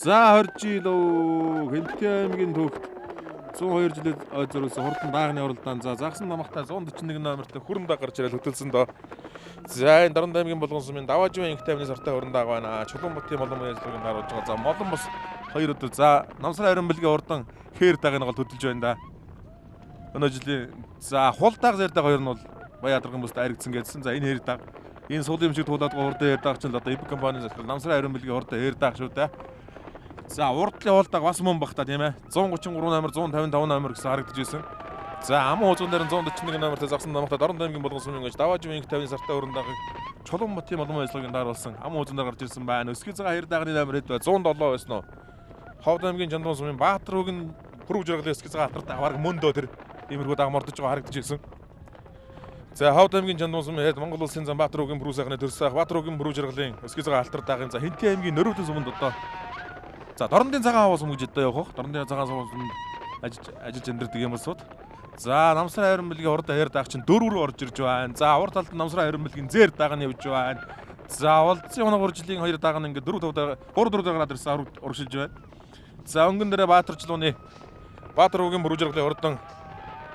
За 20 жил Хэнтэй аймгийн төвхт 102 жилийн ойзроос хурдан даагны оролдоон за загсан намахтай 141 номертой хүрэн даг гарч ирэл хөтөлсөн доо. За энэ Даран аймгийн болгон сумын даваажвын инх тайвны сартай хүрэн даг байна. Чулуунбатын молон ажиллагааг харуулж байгаа. За молон бус 2 өдөр за намсрын харин бэлгийн урдан хээр дагыг бол хөдөлж байна да. Өнөө жилийн за хул даг зэр даг хоёр нь бол Баяадрагын бүст аригдсан гэсэн. За энэ хээр даг энэ суулын юм шиг туулаад урдан хээр даг чинь одоо ИБ компани засвар намсрын харин бэлгийн урдан хээр даг шүү дээ. За урдлын хуулдаг бас мөн бах та тийм ээ 133 номер 155 номер гэсэн харагдаж байсан. За аман хуучин дээр 141 номертой загсан намхтай Даран аймгийн болгон сумын гаж даваажвын инх 50-ны сартай өрөндагийг Чулуунбатын молон ажиллагааг даруулсан аман хуучин дээр гарч ирсэн байна. Өсгий цагаан хэр дагны номер хэд бай 107 байсан уу? Ховд аймгийн Жандуун сумын Баатар хөгийн хөрөг жаргалын өсгий цагаан хатартай баг мөндөө тэр иймэрхүү дагмордож байгаа харагдаж ирсэн. За Ховд аймгийн Жандуун сумын хэд Монгол улсын зам Баатар хөгийн бүрүү сайхны төрсөөх Баатар хөгийн бүрүү жаргалын өсгий цагаан халтардаагийн за Хэнтэй аймгийн Нөрөвдөн суманд одоо за Дорндын цагаан хаваа сум гэж одоо явах. Дорндын цагаан суманд ажиллаж амьдардаг юм болсууд. За намсрын харин бэлгийн урд хэр даг чинь 4 рүү орж ирж байна. За урд талд намсрын харин бэлгийн зэр даг нь явж байна. За улсын оног жилийн 2 даг нь ингээд 4 5 гараад ирсэн урагшилж байна. За өнгөн дээрээ Баатар хөгийн бүрүү жаргалын урдан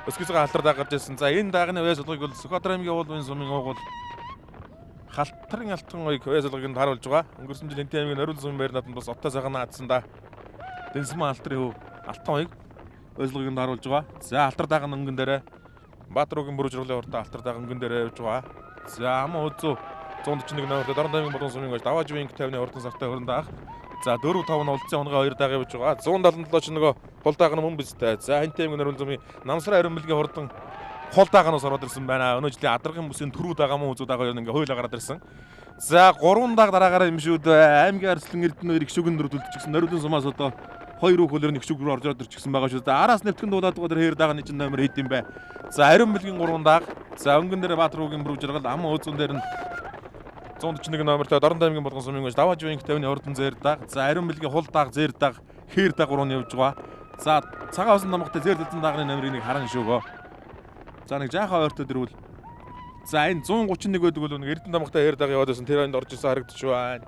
өсгий цагаан халтар даг гарч ирсэн. За энэ дагны вэс улгыг бол Сүхбаатар аймгийн уулын сумын уугуул халтарын алтан гоёг вэс улгыг харуулж байгаа. Өнгөрсөн жил Хэнтэй аймгийн Орил сумын байр нааданд бас оттой цагаан наадсан да. Дэнсмэн алтарын хөв алтан гоёг вэс улгыг харуулж байгаа. За алтар даг нь өнгөн дээрээ Баатар хөгийн бүрүү жаргалын урдан алтар даг өнгөн дээрээ явж байгаа. За ам үзүү 141 номертой Даран аймгийн болон сумын гаж даваажвын инх 50-ны урдан сартай хөрөн даах. За 4 5 нь улсын онгой 2 даг явж байгаа. 177 ч нөгөө хул даг нь мөн бистэй. За Хэнтэй аймгийн Орил сумын намсрын харин бэлгийн хурдан хол даагнаас ороод ирсэн байна. Өнөө жилийн Адаргын бүсийн төрүү дагаа мөн үзүү дагаа ингээ хойлоо гараад ирсэн. За 3 даг дараагаараа юмшүүд аймгийн арслан эрдэнэ 2 гişүгэн дөрөв төлчихсэн. Нөрөвдөн сумаас одоо 2 хөлөөр 1 гişүг рүү орж ирчихсэн байгаа шүү. За араас нэвтгэн дуулаад байгаа тэр хээр даагийн чинь номер хэд юм бэ? За харин бэлгийн 3 даг. За өнгөн дээр Баатар хөгийн бүрүү жаргал ам өөзөн дээр нь 141 номертой Даран аймгийн болгон сумын гаж даваажвын инх 50-ны урдан зэр даг. За харин бэлгийн хул даг, зэр даг, хээр даг 3 нь явж байгаа. За цагаан усан намхтай зэр дэдэн дагны номерыг нэг харан шүүгөө. За нэг жаахан ойртоод ирвэл за энэ 131 байдаг бол нэг эрдэнэ намхтай хээр даг яваад байсан тэр энд орж ирсэн харагдчих байна.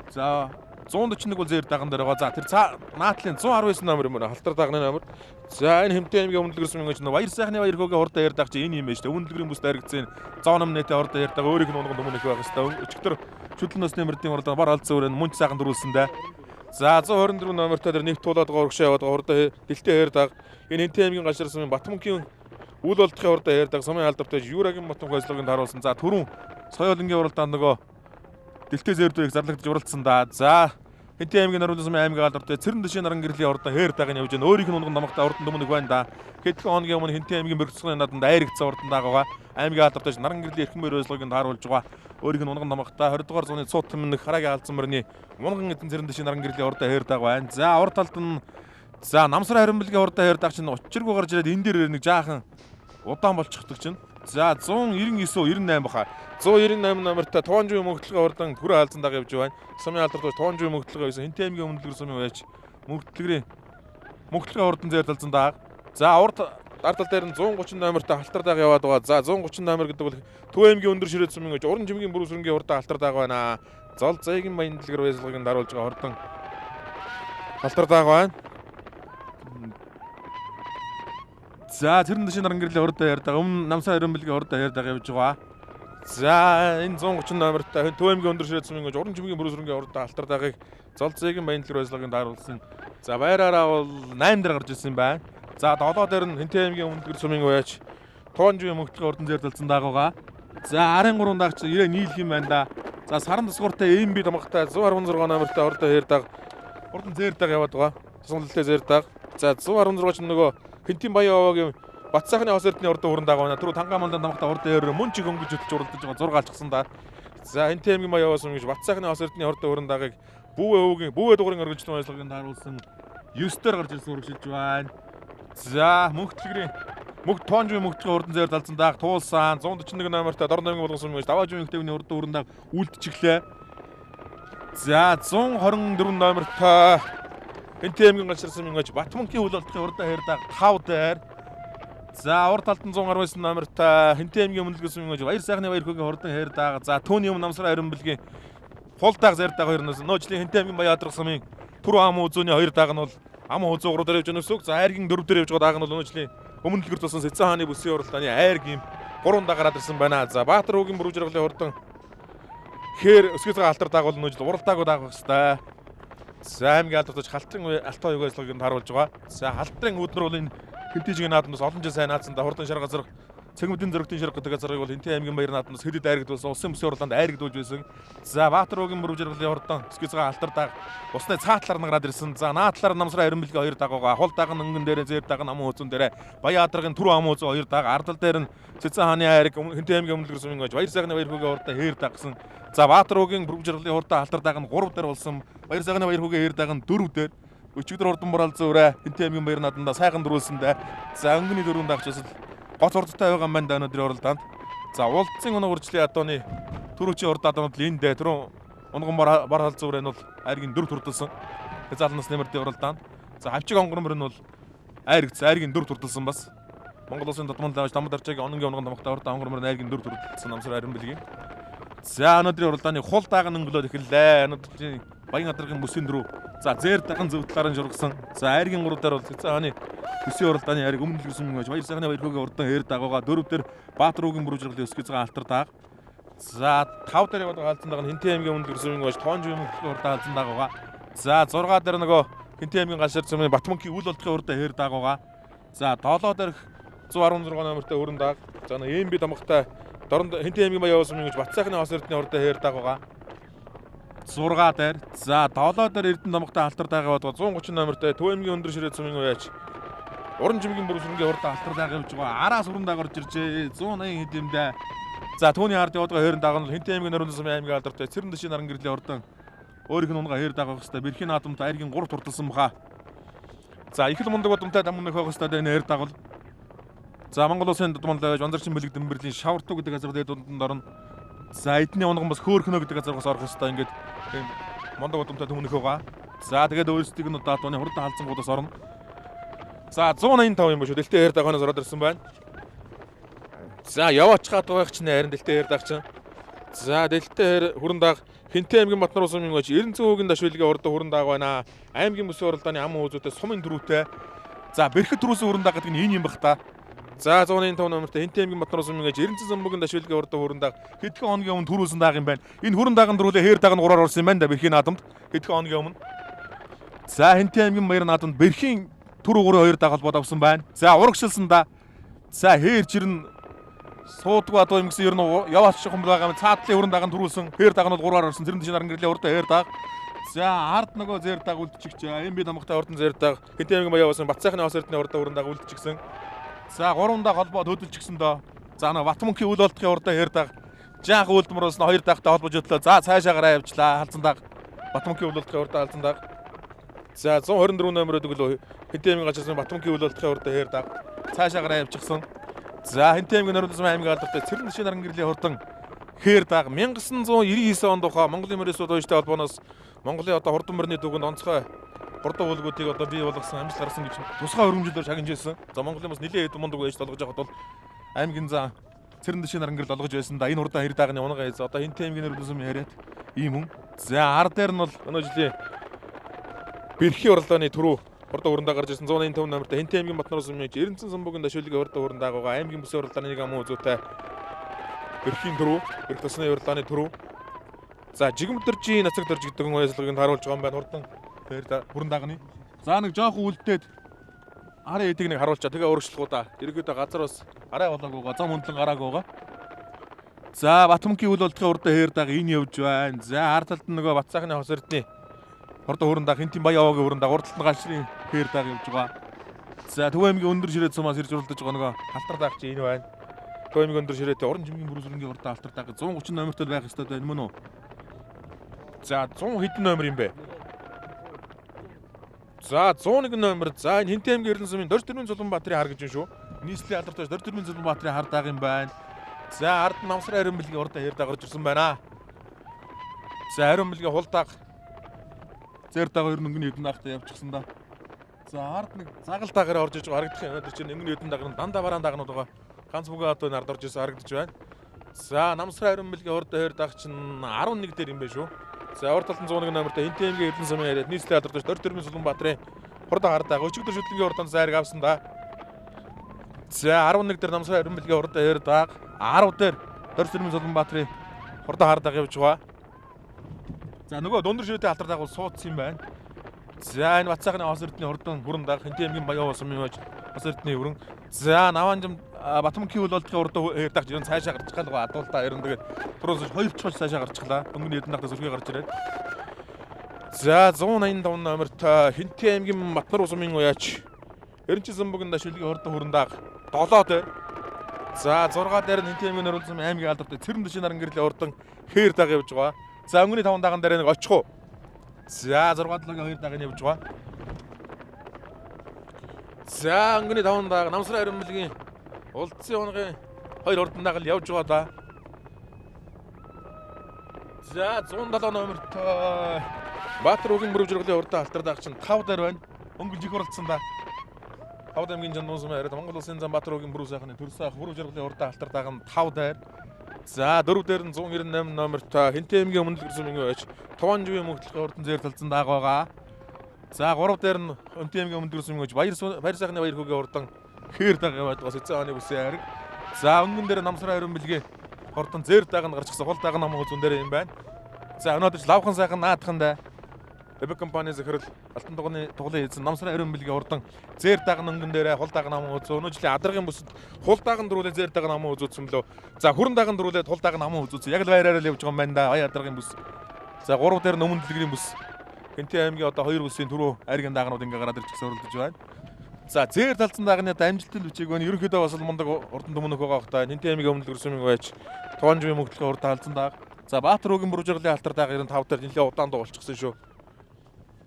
За 141 бол зэр даган дээр байгаа. За тэр наатлын 119 номер юм байна. Халтар дагны номер. За энэ Хэнтэй аймгийн өмнөдлгөр сумын гаж баяр сайхны баяр хөгийн хурдан хээр даг чи энэ юм байна шүү дээ. Өмнөдлгөрийн бүст харагдсан 108 нэтэй хурдан хээр даг өөрийнх нь унганд өмнөх байх хэвээр. Өчигдөр шүтлэн насны мөрдийн хурдан бар алдсан өрөөнд мөнч сайхан дөрүүлсэн дээ. За 124 номертой тэр нэгт туулаад байгаа урагшаа яваад хурдан дэлтэй хээр даг. Энэ Хэнтэй аймгийн гашар сумын Батмөнхийн үл болдохын хурдан хээр даг сумын алдартай Юрагийн Батмөнх ажиллагаанд харуулсан. За түрүүн соёолынгийн уралдаанд нөгөө дэлтэй зэрдвийг зарлагдж уралдсан да. За Хэнтэй аймгийн Орил сумын аймгийн алдартай Цэрэн дэшийн наран гэрлийн урдан хээр даг нь явж байна. Өөрийнх нь унган намхтай урдан дүмнэг байна да. Хэдхэн хоногийн өмнө Хэнтэй аймгийн мөргөцгөн наданд айрэгцэн урдан дагаа аймгийн алдартай наран гэрлийн эрхэм мөр ажиллагаанд харуулж байгаа. Өөрийнх нь унган намхтай 20 дугаар зууны цуут тэмнэх харагийн алдсан мөрний унган эдэн Цэрэн дэшийн наран гэрлийн урдан хээр даг байна. За урд талд нь за намсрын харин бэлгийн урдан хээр даг чинь учиргүй гарч ирээд энэ дээр нэг жаахан удаан болчихдаг чинь. За 199 98 баха. 198 номертой Тоонжийн мөгдлөгөө урдан түрээ хаалцсан даг явж байна. Сумын алдартай Тоонжийн мөгдлөгөө байсан. Хэнтэй аймгийн өмнөдлөгөр сумын байж мөгдлөгөө урдан зэр талцсан даг. За урд тал дээр нь 130 номертой халтар даг яваад байгаа. За 130 номер гэдэг бол Төв аймгийн өндөр ширээд сумын гэж уран жимгийн бүрүү сүрэнгийн урдан халтар даг байна. Зол зайгийн баян дэлгэр байсалгыг даруулж байгаа урдан халтар даг байна. За Цэрэн дэшийн наран гэрлийн урдан хээр даг өмнө намсрын харин бэлгийн урдан хээр даг явж байгаа. За энэ 130 номертой Төв аймгийн өндөр ширээд сумын гэж уран жимгийн бүрүү сүрэнгийн урдан халтар дагыг зол зайгийн баян дэлгэр байсалгыг даруулсан. За баяраараа бол 8 дээр гарч ирсэн байна. За 7 дээр нь Хэнтэй аймгийн өмнөдлгөр сумын байж Тоонжийн мөгдлөгөө урдан зэр талцсан дагуугаа. За 13 дагч ирээ нийлэх юм байна да. За саран тасгууртай МБ тамгатай 116 номертой урдан хээр даг урдан зэр даг яваад байгаа. Тасгалтай зэр даг. За 116 ч нөгөө Хэнтийн баян овоогийн Батсайхны хос эрдний урдан хүрэн даг байна. Түрүү Тангаамалдан тамгатай урдан хээр мөн чиг хөнгөж өтөж уралдаж байгаа 6 алчсан да. За Хэнтэй аймгийн баян овоос ингэж Батсайхны хос эрдний урдан хүрэн дагыг бүүвэ дугарын оргилжлын ажиллагаанд харуулсан 9 дээр гарч ирсэн урагшилж байна. За мөгт Тоонжийн мөгдлөгөө урдан зэр талцсан даах туулсан 141 номертой Даран аймгийн болгон сумын даваажвын инх 50-ны урдан хүрэн даг үлдчихлээ. За 124 номертой Хэнтэй аймгийн гашар сумын гаж Батмөнхийн үл болдохын урдан хээр даг 5 дээр. За урд талд нь 119 номертой Хэнтэй аймгийн өмнөдлгөр сумын гаж баяр сайхны баяр хөгийн урдан хээр даг. За түүний өмнө намсрын харин бэлгийн хол дааг зэр дааг хоёр нь нөөжлийн Хинтээ аймгийн Баяатрах сумын Түрүү ам үзүүний хоёр дааг нь бол ам хузуу 3 дээр явж байгаа нүсүг. За айргийн 4 дээр явж байгаа дааг нь бол нөөжлийн өмнө дэлгэрт болсон Сэцэн хааны бүсийн уралдааны айргийн 3 дааг гараад ирсэн байна. За Баатар уугийн бүрүү жаргалын хурдан хээр өсгөөцөө алтар дааг бол нөөжл уралдааг дааг байх хэвээр. За аймгийн алдарч халтрын алтай уяг ажиллагааг харуулж байгаа. За халтрын үүднэр бол энэ Хинтэжгийн наадмаас олон жил сайн наадсандаа хурдан шар газар Цэгмэдийн зөрөгтийн ширхэг гэдэг газрыг бол Хинтээ аймгийн баяр наадмаас хэдэд айрагдуулсан улсын бүсийн уралдаанд айрагдуулж байсан. За Баатар уугийн бүрүү жаргалын хурдан өсгөөцөө алтар дааг усны цаатлаар награад ирсэн. За наадлаар намсраа Аримбэлгийн хоёр дааг байгаа. Хол дааг нь өнгөн дээр зэр дааг нь амун хөөцөн дээр Баяатрагын Түрүү ам хөөцөө хоёр дааг ардал дээр нь Сэцэн хааны айраг Хинтээ аймгийн өмнөд гэрсмийн гож баяр сайхны баяр хүүгээ хурдан хээр дааг гэсэн. За Баатар уугийн бүрүү жаргалын хурдан алтар дааг нь 3 дээр болсон. Баяр сайхны баяр хүүгээ хээр дааг нь 4 дээр өчигдөр хурдан бураал зөөрэ Хинтээ аймгийн баяр наадмаа сайхан дөрүүлсэндээ. За өнгөний дөрөв дагчаас гоц урдтай байгаа юм байна өнөөдрийн уралдаанд. За улдсан өнөө үржлийн адууны түрүүчийн уралдаанд энд түрүү унган бар хал зүүрэн бол айргийн 4 турдалсан. Залнаас нэмэрдийн уралдаанд. За хавчиг онгормор нь бол айргийн 4 турдалсан бас. Монгол улсын додмон лавж Дамбад арчаагийн ононгийн унган тамхтай уралдаан онгормор нь айргийн 4 турдалсан намсар Аримбэлгийн. За өнөөдрийн уралдааны хул дааг нь өнгөлөөд эхэллээ. Өнөөдрийн Баян Адаргын бүсийн дөрөв. За зэр даган зөвдлөөр нь жургасан. За айргийн 3 дээр бол Сэцэн хааны бүсийн уралдааны айраг өмнө дэлгэрсэн байж баяр сайхны баяр хүүгээ урдан хээр даагаагаа 4 дээр Баатар уугийн бүрүү жаргалын өсгөөж байгаа алтар дааг. За 5 дээр яваад хаалцсан дааг нь Хинтээ аймгийн өмнө дэлгэрсэн байж тоонж юм урдан хаалцсан даагаагаа. За 6 дээр нөгөө Хинтээ аймгийн ганшаар цомын Батмөнхийн үл болдохын урдан хээр даагаагаа. За 7 дээр 116 номертой өрн дааг. За нэг ЭМБ дамгтай дорнд Хинтээ аймгийн Баян Улсын гэж Батсайхны хос эрдний урдан хээр даагаагаа. 6 дээр за 7 дээр Эрдэнэ дамгтай алтар даагаа бод 130 номертой Төв аймгийн өндөр ширээ цомын уяач Уран жимгийн бүрсрэнгийн урдаа алтар даага явж байгаа. Араас уран даага орж иржээ. 180 хэд юм даа. За түүний хард яваад байгаа хойрон даага нь Хинтээ аймгийн Нөрөн сумын аймгийн алдартай Цэрэн дэшийн наран гэрлийн урдан өөрийнх нь унгаа хэр даага байх хэвээр Бэрхийн наадамт айргийн 3 турталсан баха. За их л мундаг удамтай дам нөх байх хэвээр энэ хэр даага бол. За Монгол улсын додмон лавж Онзарчин бэлэг Дэмбэрлийн Шавартуу гэдэг газар дээр дунданд орно. За эдний унган бас Хөөхнөө гэдэг газар бас орох хэвээр ингээд тийм мундаг удамтай төмнөх байгаа. За тэгээд өөрсдийг нь одоо тооны хурдан халзангуудаас орно. За 185 юм ба шүү. Дэлтэй хэр даагаас ороод ирсэн байна. За яваач гад байх чинь харин дэлтэй хэр дааг чинь. За дэлтэй хэр хүрэн дааг Хинтээ аймгийн Батнар улсын мөнгөж 90 цөгийн дашвилгийн урд хүрэн дааг байна. Аймгийн бүсийн уралдааны ам хөөзөөтэй сумын дөрүүтэй. За бэрхэд дөрүүсэн хүрэн дааг гэдэг нь энэ юм бах та. За 195 номертой Хинтээ аймгийн Батнар улсын мөнгөж 90 цөгийн дашвилгийн урд хүрэн дааг хэдхэн хоногийн өмнө төрүүлсэн дааг юм байна. Энэ хүрэн даагын дөрүүлээ хэр дааг нь 3-аар орсон юм байна да Бэрхийн наадамд. Хэдхэн хоногийн өмнө. За Хинтээ аймгийн Баяр наадамд Бэрхийн Түрүү 3-2 дааг холбоод авсан байна. За урагшилсан да. За хээр жирэн суудгүй адуу юм гэсэн ер нь яваач шухан байгаа юм. Цаадлын хүрэн дааг нь төрүүлсэн. Хээр дааг нь бол 3-аар орсон. Цэрэн дэшийн наран гэрлийн урд хээр дааг. За ард нөгөө зэр дааг үлдчихэж. МБ дамгтай урдан зэр дааг. Хинтээ аймгийн Баян Улсын Батсайхны хос эрдний урд хүрэн дааг үлдчихсэн. За 3 дааг холбоод хөдөлчихсэн доо. За нөгөө Батмөнхийн үл болдохын урд хээр дааг. Жаах үлдмөр болсон 2 даагтай холбож өдлөө. За цаашаа гараа явчлаа. Халзан дааг. Батмөнхийн үл болдохын урд халзан дааг. За 124 номер өдөглөө Хинтээ аймгийн гачсан Батмөнхийн үл болдохын урд хээр дааг. Цаашаа гараа явчихсан. За Хинтээ аймгийн Нөрөн сумын аймгийн алдартай Цэрэн дэшийн наран гэрлийн хурдан хээр дааг 1999 онд ухаа Монголын мөрөөсөд ууштай холбооноос Монголын одоо хурдан мөрний дүгэнд онцгой хурдан уулгуудыг одоо бий болгосон амжилт гаргасан гэж тусгай өргөмжлөөр шагнажсэн. За Монголын бас нэлээд хэд мундаг байж болгож байхад бол аймгийн за Цэрэн дэшийн наран гэрэл олгож байсан да энэ хурдан хэр даагны унага яз одоо Хинтээ аймгийн Нөрөн сумын яриад ийм хүн. За ард дээр нь бол өнөө жилийн Бэрхийн уралдааны түрүү хурдан хүрэндээ гарч ирсэн 185 номертой Хинтээ аймгийн Батнар улсын мөнгө Эрдэнэ самбуугийн дашвилгийн хурдан хүрэндээ байгаа аймгийн бүсийн уралдааны нэг ам үзүүтэй Бэрхийн түрүү Бэрх тосны уралдааны түрүү. За жигмдэржийн нацаг дөрж гэдэг хүн ажиллагааг харуулж байгаа юм байна хурдан хүрэн даагны. За нэг жоохон үлдээд арын эдийг нэг харуулчаа тэгээ урагшлахуудаа ерөөдөө газар бас арай болоогоо зам өндлөн гараагүйгаа. За Батмөнхийн үл болдохын урдаа хээр дааг энэ явж байна. За ард талд нь нөгөө Батсайхны хос эрдний хурдан хүрэн дааг Хинтээ Баян Овгийн хүрэн дааг урд талд нь галшрын хээр дааг явж байгаа. За Төв аймгийн өндөр ширээ цумаас ирж уралдаж байгаа нөгөө алтар дааг чи энэ байна. Төв аймгийн өндөр ширээтэй уран жимгийн бүрүүлрэнгийн урдаа алтар дааг 130 номертой байх ёстой байна мөн үү? За 100 хэдэн номер юм бэ? За 101 номер. За энэ Хинтээ аймгийн Эрдэнэ сумын Дорж Тэрмийн Зулмбаатарын хар гэж байна шүү. Нийслэлийн алдартай Дорж Тэрмийн Зулмбаатарын хар дааг юм байна. За ард нь намсрын Аримбэлгийн урдаа хээр дааг орж ирсэн байна. За Аримбэлгийн хул дааг зэр дааг хоёр өнгөний хэдэн даагтай явчихсан да. За ард нэг загал даагаар орж иж байгаа харагдах юм. Өнөөдөр чинь өнгөний хэдэн дааг нь дандаа бараан даагнууд байгаа. Ганц бүгэ одоо энэ ард орж ирсэн харагдаж байна. За намсрын Аримбэлгийн урдаа хээр дааг чинь 11 дээр юм байна шүү. За урд талын 101 номертой Хинтээ аймгийн Эрдэнэ сумын яриад нийслэл алдартай Дор Төрмийн Сүлбанбаатарын хурдан хардаг өчигдөр шүтлэнгийн урданд зайраг авсан да. За 11 дээр Намсрын Ариун бэлгийн хурдан ярьдаг 10 дээр Дор Төрмийн Сүлбанбаатарын хурдан хардаг явж байгаа. За нөгөө дундэр ширээтэй алдартай бол суудсан юм байна. За энэ Батцаахны Хос Эрдэнэ хурдан хүрэн даг Хинтээ аймгийн Баян сумын хойж Хос Эрдэнэ хүрэн. За Наванжим Батмөнхийн хөл болдгийн хурдан ярьдаг жирэн цаашаа гарч галгаа адуултаа ерөн тэгээд түрүүс 2 чухал цаашаа гарчлаа. Өнгөний Эрдэнэ дахтаа сүрхий гарч ирээд. За 185 номерт Хинтээ аймгийн Батнар сумын уяач Эренчин Самбугийн шүлгийн хурдан хүрэн даг 7 дээр. За 6 дээр Хинтээ аймгийн Нөрөл сумын аймгийн алдартай Цэрэн дэшийн наран гэрлийн хурдан хээр даг явж байгаа. За өнгөний 5 даган дээр нэг очихоо. За 6-7-гийн 2 даган явж байгаа. За өнгөний 5 даг Намсрын Ариун бэлгийн Улдсын хоногийн 2 хурдан дагал явж байгаа да. За 107 номерт Баатар өвгийн мөрөвжрөлийн хурдан алтар даг чинь 5 дээр байна. Өнгөлж их уралдсан да. Хавд аймгийн Жандуун сумын яриад Монгол улсын зам Баатар өвгийн мөрөв сайхны төрсөн мөрөвжрөлийн хурдан алтар даг нь 5 дээр. За 4 дээр нь 198 номерт Хинтээ аймгийн Өмнөд сумын байж Туванживын мөгтлөгийн хурдан зээр талцсан даг байгаа. За 3 дээр нь Хинтээ аймгийн Өмнөд сумын байж Баяр сайхны Баяр хүүгийн хурдан хээр даг яваад байгаа Сэцэн хааны бүсээ хариг. За өнгөн дээр Намсрын Ариун бэлгийн хурдан зээр даг нь гарч гисэн хол даг намын үзүүн дээр юм байна. За өнөөдөр лавхан сайхан наадаханда Эбэг компани захирал Алтан дуганы туглын эзэн Намсрын Ариун бэлгийн хурдан зээр даг өнгөн дээр хол даг намын үзүү. Өнөө жилийн адаргын бүсэд хол даг нь дөрүүлээ зээр даг намын үзүүцсэн лөө. За хүрэн даг нь дөрүүлээ хол даг намын үзүүцсэн. Яг л баяраар л явж байгаа юм байна да. Ая адаргын бүс. За 3 дээр нь өмнө дэлгэрийн бүс. Хинтээ аймгийн одоо 2 бүсийн түрүү айргийн дагнууд ингээ гараад ирж өрөлдөж байна. За зээр талцсан дагны одоо амжилттай бичээг байна. Ерөнхийдөө бас мундаг урдан төмөнөх байгаа хта. Хинтээ аймгийн Өмнөд сумын байж Туванживын мөгтлөгийн хурдан талцсан даг. За Баатар өвгийн мөрөвжрөлийн алтар даг 95 дээр нэлээд удаан дуулчихсан шүү.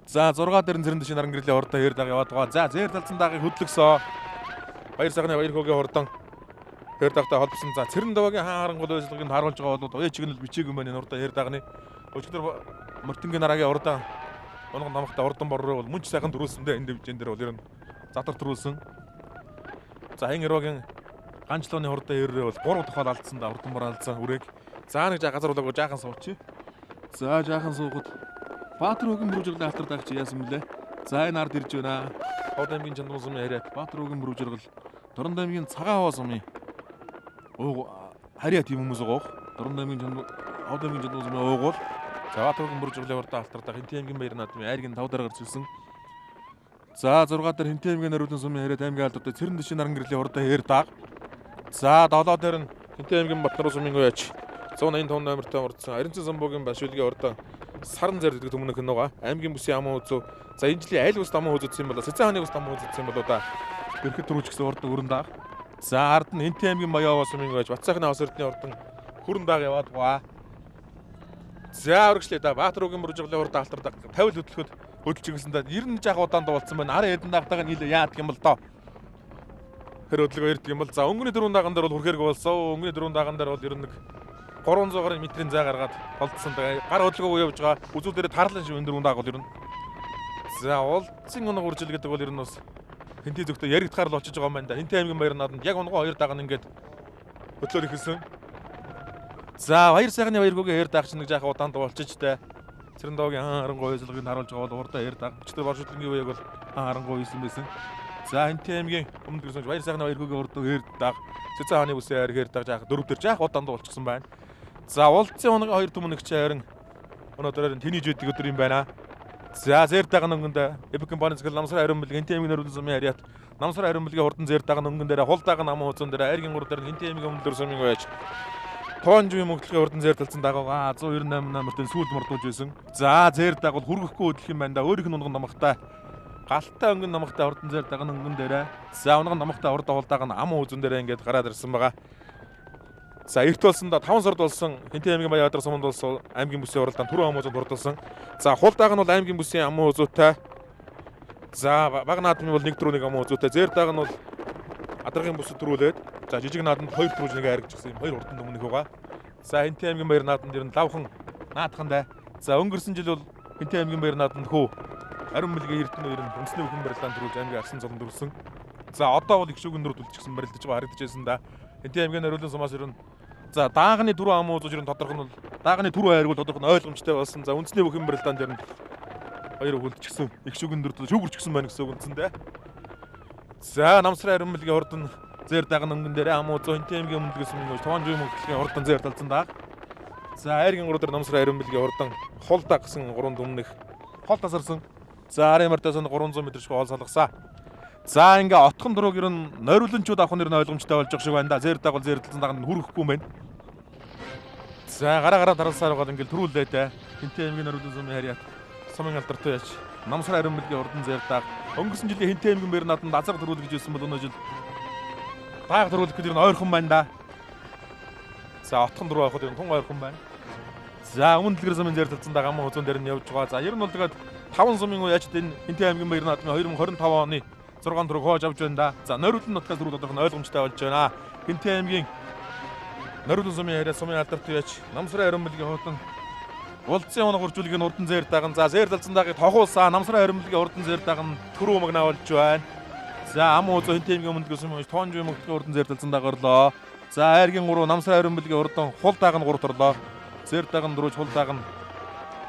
За 6 дээр нь Цэрэн дэшийн наран гэрлийн хурдан хээр даг яваад байгаа. За зээр талцсан дагийг хөдлөсөө. Баяр сайхны Баяр хүүгийн хурдан хээр дагтай холбосон. За Цэрэн даваагийн хаан харангуй үйлчлэгийг харуулж байгаа бол уяа чигнэл бичээг юм байна энэ хурдан хээр дагны. Өчигдөр Мортингийн нарагийн хурдан онгон намхтай хурдан борроо бол мөнч сайхан төрүүлсэндээ энэ дивжэн дээр бол ер нь задар төрүүлсэн. За хин Эрвагийн ганчлууны хурдан хэррээ бол 3 тохиол алдсан да хурдан бор алдсан үрээг. За нэг газар болоогүй жаахан суучих. За жаахан суугаад Баатар өвгийн мөрөвжрөлийн алтар дагч яасан мөлий. За энэ ард ирж байна. Хавд аймгийн Жандуун сумын яриад Баатар өвгийн мөрөвжрөл Дорн аймгийн Цагаан хоо сумын харьяа тийм хүмүүс байгаа. Дорн аймгийн Хавд аймгийн Жандуун сумын уугуул. За Баатар өвгийн мөрөвжрөлийн хурдан алтар даг Хинтээ аймгийн Баяр наадмын айргийн 5 дээр гарч ирсэн. За 6 дээр Хинтээ аймгийн Нөрөлн сумын яриад аймгийн алдартай Цэрэн дэшийн наран гэрлийн хурдан хээр даг. За 7 дээр нь Хинтээ аймгийн Батнар сумын уяач 185 номертой урдсан Эренчин Самбугийн шүлгийн хурдан саран зэр гэдэг төмөнөх нь байгаа. Аймгийн бүсийн амын үзүү. За энэ жилийн аль бус амын үзүүлсэн юм болоо. Сэцэн хааны бус амын үзүүлсэн юм болоо да. Бэрхэд төрүүлж гисэн хурдан өрн даах. За ард нь Хинтээ аймгийн Баян сумын байж Батцаахны Хос Эрдэнэ хурдан хүрэн дааг яваад байгаа. За өргөжлөө да Баатар өвгийн мөрөвжрөлийн хурдан алтар даг 50 хөдөлгөхөд хөдөлж гисэн да 90 жаах удаанд болцсон байна. Ара Эрдэнэ дагтайг нь хилээ яадаг юм бол доо. Тэр хөдөлгөө ирдэг юм бол за өнгөний 4 даган дээр бол хүрхээрг болсон. Өнгөний 4 даган дээр бол ер нь 300 метрийн зай гаргаад холдсон да. Гар хөдөлгөөгөө явж байгаа. Үзүүл дээр тарлан шиг энэ 4 даг бол ер нь. За улсын оног үржил гэдэг бол ер нь бас Хинтээ зөвхөн яригдахаар л очиж байгаа юм байна да. Хинтээ аймгийн Баяр нааданд яг онгоо 2 даган ингээд хөдлөөр ихэлсэн. За Баяр сайхны Баяр хүүгийн хээр даг чинь нэг жаахан удаанд болчих та. Цэрэн даваагийн хаан харангуй үйлчлэгийг харуулж байгаа бол урдаа хээр даг. Өчтөр боршуудлынгийн үеийг бол хаан харангуй ийсэн байсан. За Хинтээ аймгийн Өмнөд сумын Баяр сайхны Баяр хүүгийн урдаа хээр даг. Сэцэн хааны бүсээр хээр даг жаахан 4 дээр жаахан удаанд болчихсон байна. За улдсын хоногийн 2 төмөнөгч харин өнөөдөр тэнийж өгдөг өдөр юм байна. За зээр даган өнгөнд Эбэг компани захирал Намсрын Ариун бэлгийн Хинтээ аймгийн Нөрөлн сумын яриад Намсрын Ариун бэлгийн хурдан зээр даган өнгөн дээр хол даган намын үзүүн дээр айргийн гур дээр Хинтээ аймгийн Өмнөд сумын байж Туванживын мөгтлөгийн хурдан зээр талцсан дагаагаа 198 номертой сүүлд мордуулж байсан. За зээр даг бол хүргэхгүй хөдлөх юм байна да. Өөрийнх нь унган намхтай галтай өнгөн намхтай хурдан зээр даган өнгөн дээр. За унган намхтай урд хол даган амын үзүүн дээр ингээд гараад ирсэн байгаа. За эрт болсон да 5 сард болсон Хинтээ аймгийн Баян суманд болсон аймгийн бүсийн уралдаан түрүү амуузад хурдулсан. За хул дааг нь бол аймгийн бүсийн амын үзүүтэй. За баг наадмын бол 1 дөрөв 1 амын үзүүтэй. Зээр дааг нь бол адаргын бүсэд төрүүлээд за жижиг нааданд 2 дөрөв 1 харигдчихсан юм. 2 урдан өмнөх байгаа. За Хинтээ аймгийн Баяр нааданд ер нь лавхан наадахандаа. За өнгөрсөн жил бол Хинтээ аймгийн Баяр нааданд хөө Ариун бэлгийн эрдэнэ ер нь үндэсний бүхэн барилдаан төрүүлж аймгийн арсан золон төрүүлсэн. За одоо бол их шүүгэн дүр төлчихсэн барилдаж байгаа харагдаж байсан да. Хинтээ аймгийн Нөрөлн сумаас ер нь За даагны түрүү ам уузууч нь тодорхой нь бол даагны түрүү хайргуул тодорхой нь ойлгомжтой болсон. За үндэсний бүх юм барилдаан дээр нь хоёр хөлдчихсэн. Их шүгэн дөрөд шүүгэрчсэн байна гэсэн үг үндсэндээ. За намсрын харимлгийн хурдан зэр дагна өнгөн дээр ам уузуу хинтэмгийн өмнөдгөөс өмнө тоон жим мөнгөлийн хурдан зэр талцсан дааг. За айргийн 3 дээр намсрын харимлгийн хурдан хол даг гэсэн 3 дүмнэх хол тасарсан. За арын мартаас нь 300 м шиг хоол салгасаа. За ингээ отхон дурууг ер нь нойрууланчуд авах нэр нь ойлгомжтой болж байгаа шиг байна да. Зэр дагвал зэр талцсан даганд хүрэхгүй юм байна. За гараа дараалсаар байгаа ингээл төрүүлээ те. Хинтээ аймгийн нойруулан сумын харьяат сумын алдартай яач. Намсрын харимлгийн хурдан зэр даг. Өнгөрсөн жилийн хинтээ аймгийн бэр надад азар төрүүлэх гэж байсан бол өнөө жил дааг төрүүлэх гэдэг нь ойрхон байна да. За отхон дуруу авах гэдэг нь тун ойрхон байна. За өмнө дэлгэр сумын зэр талцсан даг ам уузуун дээр нь явж байгаа. За ер нь бол тэгээд 5 сумын үе яач энэ хинтээ аймгийн бэр надад 2025 оны 6 дөрөв хоож авч байна да. За нойруулан нутгаас дөрөв тодорхой ойлгомжтой болж байна. Хинтээ аймгийн нойруулан сумын харьяат сумын алдартай яач намсрын харимлгийн хурдан улцын оног хуржуулгын урдан зэр даган. За зэр талцсан дагийг тохуулсаа намсрын харимлгийн урдан зэр даган түрүү магнаа болж байна. За ам уузуу хинтээ аймгийн өмнөдгөөс өмнө тоон жим мөнгөлийн урдан зэр талцсан даг орлоо. За айргийн 3 намсрын харимлгийн урдан хул даган 3 торлоо. Зэр даган 4 хул даган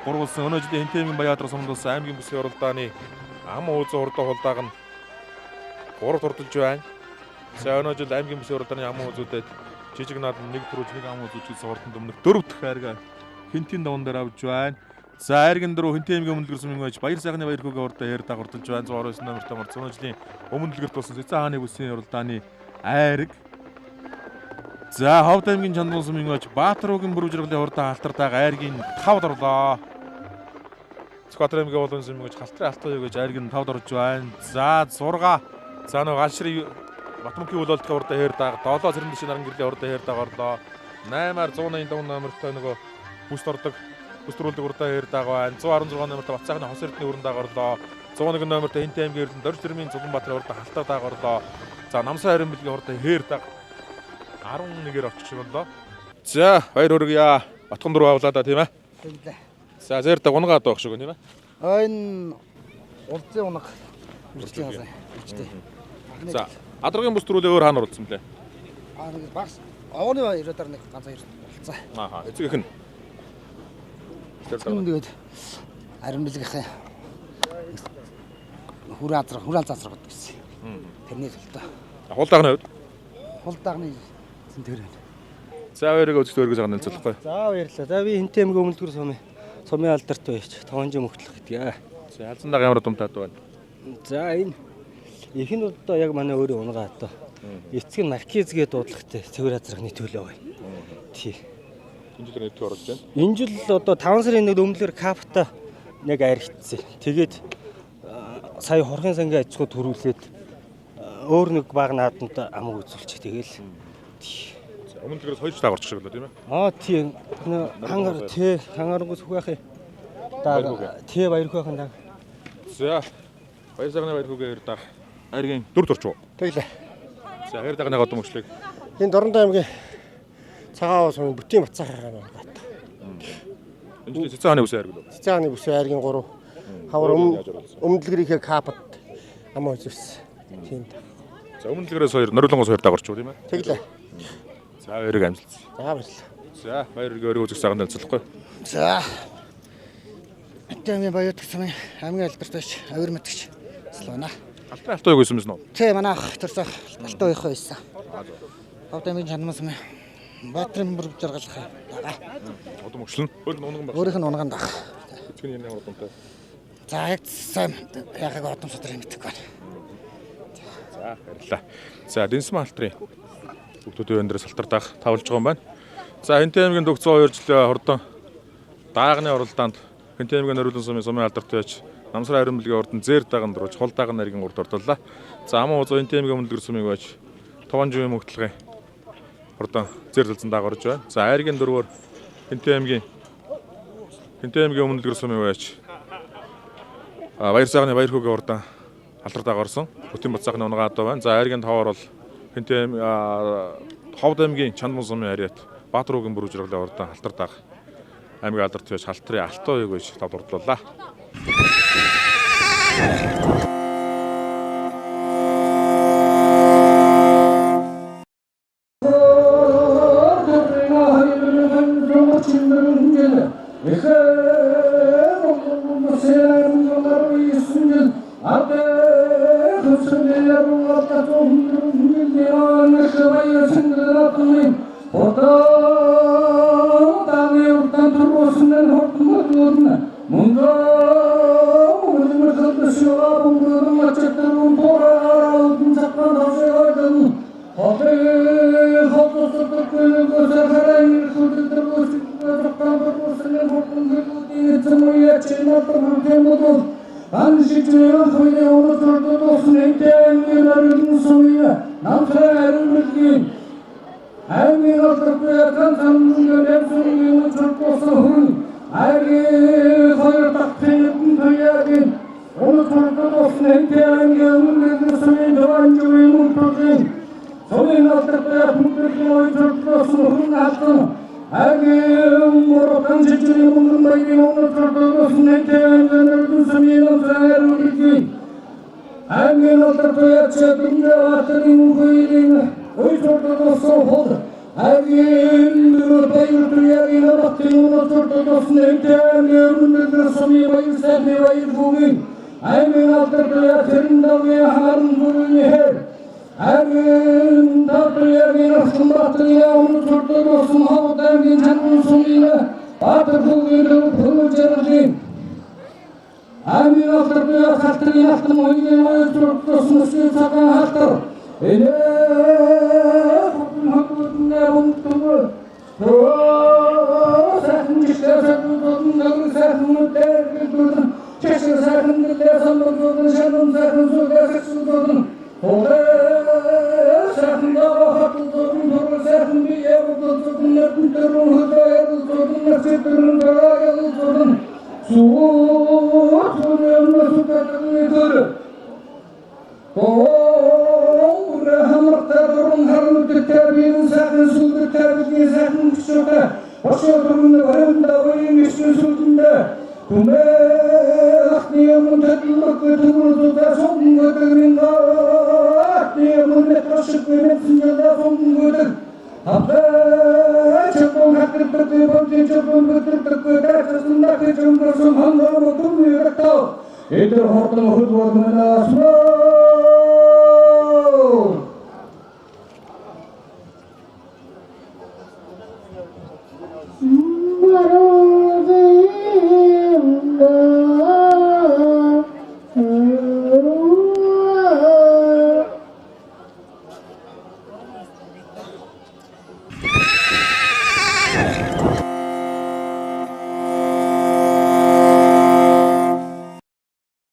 3 улсын өнөө жилийн хинтээ аймгийн Баяатраа сумдуулсан аймгийн бүсгийн уралдааны ам уузуу урдаа хул даган 3 турдалж байна. За өнөө жил аймгийн бүсгийн уралдааны ам уузуудад жижиг наад 1 төрөж 1 ам уузууч гэсэн хурдан дүмнэх 4 дахь хайрга хинтийн даван дээр авж байна. За айргийн 4 хинтээ аймгийн өмнөдлгөр сумын байж баяр сайхны баяр хөөгөө урдаа хээр дагвардалж байна. 129 номертой мар өнөө жилийн өмнөдлгөрт болсон Цэцэн хааны бүсгийн уралдааны айраг. За Ховд аймгийн Чандуун сумын байж Баатаруугийн бүр үжирглийн хурдан алтартайг айргийн 5 дорлоо. Сквадрын аймгийн болон сумын байж халтрын алтаа гэж айргийн 5 дорж байна. За 6 за нөгөө галшрын Батмөнхийн үйл болтын хурдан хээр даг 7 цэрэн дэшин наран гэрлийн хурдан хээр даг орлоо. 8-аар 185 номертой нөгөө бүст ордог бүс төрүүлдэг хурдан хээр даг байна. 116 номертой Бацаахны хос эрдний хүрэн даг орлоо. 101 номертой Хинтээ аймгийн эрлэн Дорж тэрмийн Цугланбаатарын хурдан халтаа даг орлоо. За намсрын харимлгийн хурдан хээр даг 11-ээр очих шиг боллоо. За баяр хүргье. Батхан дуруу авлаа да тийм ээ. Тэглээ. За зэр даг унгаа даа шиг тийм ээ. Энэ улцын унаг үржлийн хасаа. Үржтэй. За адаргын бүс төрүүлээ өөр хаана оруулсан блэ? Нэг багс овооны ирээдээр нэг ганц хоёр болцоо. Ааха эцэг их нь. Тэгээд аримлгийнхаа хүрээ азрах гэсэн. Тэрний төлтөө. Хул дагны хувьд. Хул дагны зэн тэр байна. За хоёрыг үзэж өөргөө цагаан нэлцэлэхгүй. За баярлалаа. За би Хинтээ аймгийн өмнөдлгөр сумын алдартай байж тоонжи мөхтлөх гэдгээ. За алзан даг ямар думтаад байна. За энэ их нь одоо яг манай өөрийн унгаа одоо эцэг нь наркизгээ дуудлагатай цэвэр азрахны төлөө байна. Тий. Энэ жил нэт орж байна. Энэ жил одоо 5 сарын 1-нд өмнөлөөр капта яг айр хитсэн. Тэгээд сая хорхын сангийн аж ахуй төрүүлээд өөр нэг баг нааданд амг үзүүлчих. Тэгээл Өмнө дээрээс хоёр дагварч шиг болоо тийм ээ. Тийм. Хангаар тий хангааргүй сүхэх. Тий баяр хөөхөн даг. За баяр сайхны баяр хөөгөө хоёр даг. Айргийн 4 турч уу? Тэглээ. За хоёр дагны гол мөчлөг. Энэ Дорнодоо аймгийн цагаан сумын Бүтийн Бацаахын гат. Энэ жилийн Цэцэн хааны бүсийн айраг лөө. Цэцэн хааны бүсийн айргийн 3 хавар өмнөдлгөрийнхээ капт ам үзүүлсэн. Тийм. За өмнө дэлгэрээс хоёр нориулангоос хоёр дагварч уу тийм ээ. Тэглээ. За хоёрыг амжилт. За баярлалаа. За баярыг өөрөө үзэх цагаан нэлцэлэхгүй. За. Хинтээ Баяатраа сумын аймгийн алдартай авир мэдгч Слона. Алтрын алтаа юу гэсэн юм бэ? Тэ манай ах төрсөн алтаа уяхаа байсан. Ховд аймгийн Чандуун сумын Баатрын бүр жаргалах дага. Одоо мөчлөн. Өөр нь унган баг. Өөрийнх нь унган дага. Эцгийн ямар удамтай. За яг сайн яхаг одон содрын мэддэг байна. За баярлалаа. За Дэнсмэн алтрын бүгдүүдийн өндөрөөс алтар даах тавлж байгаа юм байна. За Хинтээ аймгийн Дөгц 102 жилийн хурдан даагны оролдоонд Хинтээ аймгийн Нойруулан сумын алдартай байж намсрын харимлгийн урдан зэр даган дөрөж хол даган нарийн 3 дордоллоо. За ам уузуу Хинтээ аймгийн өмнөдлгөр сумыг байж таван живийн мөгтлөгийн хурдан зэр талцсан дагаварж байна. За айргийн 4-оор Хинтээ аймгийн өмнөдлгөр сумыг байж баяр сайхны баяр хөөгөө хурдан алдар дагаварсан. Бүтэн Бацаахны унгаа одоо байна. За айргийн 5-оор бол Хинтээ Ховд аймгийн Чандуун сумын харьяат Баатаруугийн бүр үжирглийн хурдан алдар даг аймгийн алдарт байж халтрын алтаа уяг гэж тавдурлуулаа. батмын Хотааны уртан турбосынан хортмодуна мунда мөрмөрдө шугабын мачтарун торалдын саккан хасыгадын Хотосотор көлөгө сахарайын сүрдүр саккан турбосынан хортмодуна цымыя чынатыр мөкемодун Аншичуян хойде оны тұрды досын әйтәңген әрілдің сұмия намсыра әрін білген Әңген алтыр көятқан санның өлем сұңгені тұртосы хұрын Әге қайыртақ қиылдың көяген Оны тұрды досын әйтәңген өмірдің сұмия дұған жүрейін ұлтырген Сұмин алтыр көятын көрген ой тұрды досын хұрын аттың Әгем мұраттан жетілі мұңын байден оны тұрды досын әйтәңген үрдің сұмиынан сәрі үлген Әңген алтыр көятшы дүнде артының көйлен ой тұрды досын қолды Әгем үртай үртіяген абақтың оны тұрды досын әйтәңген үрдің сұми байыр сәтіне байыр көген Әңген алтыр көятырын дауе ағарын көріне әр Әгем тартыяген ұршымбақтың яуыны тұрды досын хауыт әңген жанның сұмиына батыр көгені күні жерген Әңген алтыр көят қақтырын ақтың ойген ойы тұрды досын үстен саққан қақтыр Әне құтын хақылығында ұмыттыңы Сәқын жішті сәқын тұрдың нөгір сәқын өттәрген тұрдың Чешір сәқын күлді самбыр тұрдың шағын сәқын сөйді сәқсіз тұрдың Сәқында қақыл тұрдың тұрғы сәқын бейе бұлды тұрдың Нәрдің тұрдың хүді айырыл тұрдың Нәрсет тұрдың тұра айырыл тұрдың Суғыр тұрдың сүтәтің етірі Хамырқта тұрдың хармүтті тәрбейін сәқін сүлді тәрбізген сәқін күшіқі Башы тұрдың ғырымда ойын ішін сүлдіңді Күмә ақтиямын тәтілік көтігін тұта соңын көтігін Ақтиямын әтқашық көмексін жылда соңын көтік Апта чөпін қақырып тұрды бөлден чөпін бұтыртық көтәрсізінде кечім тұрсын ханғаны күн үйректау Етір қортың құд орнына асмау Бару